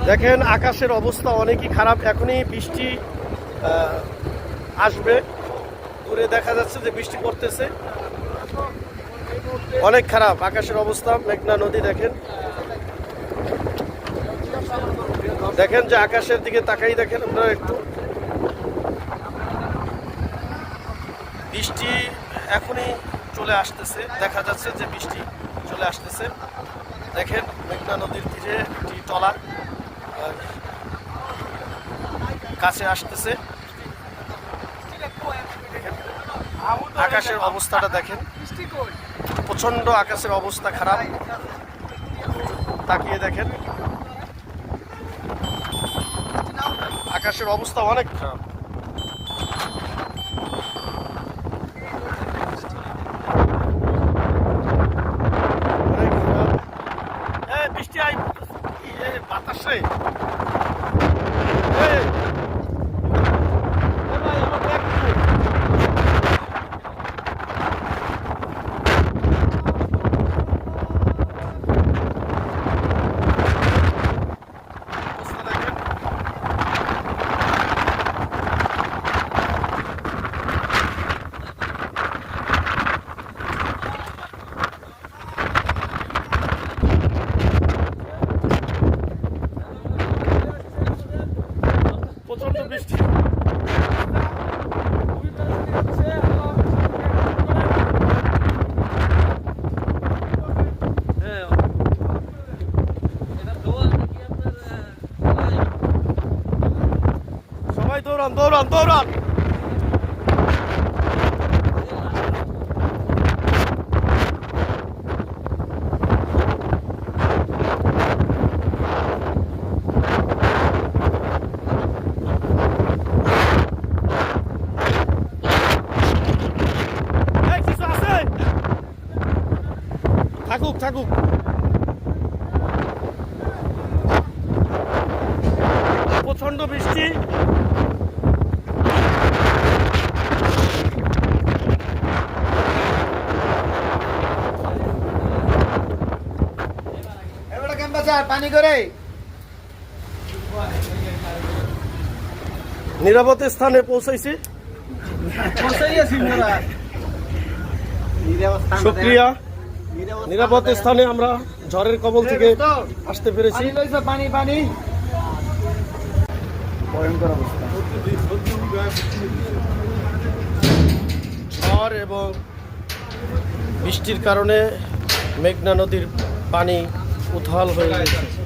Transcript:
দেখেন আকাশের অবস্থা অনেকই খারাপ, এখনই বৃষ্টি আসবে। দূরে দেখা যাচ্ছে যে বৃষ্টি পড়তেছে, অনেক খারাপ আকাশের অবস্থা। মেঘনা নদী দেখেন, দেখেন যে আকাশের দিকে তাকাই দেখেন আপনারা একটু। বৃষ্টি এখনই চলে আসতেছে, দেখা যাচ্ছে যে বৃষ্টি চলে আসতেছে। দেখেন মেঘনা নদীর তীরে একটি ট্রলার কাছে আসতেছে। আকাশের অবস্থাটা দেখেন, প্রচন্ড আকাশের অবস্থা খারাপ। তাকিয়ে দেখেন আকাশের অবস্থা অনেক খারাপ। বৃষ্টি আই বাতাসে প্রচন্ড বৃষ্টি। সবাই দৌড়ান দৌড়ান দৌড়ান। থাকুক থাকুক, প্রচন্ড বৃষ্টি। পানি করে নিরাপদ স্থানে পৌঁছাইছি। শুকরিয়া, নিরাপদ স্থানে আমরা ঝড়ের কবল থেকে আসতে পেরেছি। পানি পানি ভয়ঙ্কর অবস্থা। ঝড় এবং বৃষ্টির কারণে মেঘনা নদীর পানি উথাল হয়ে গেছে।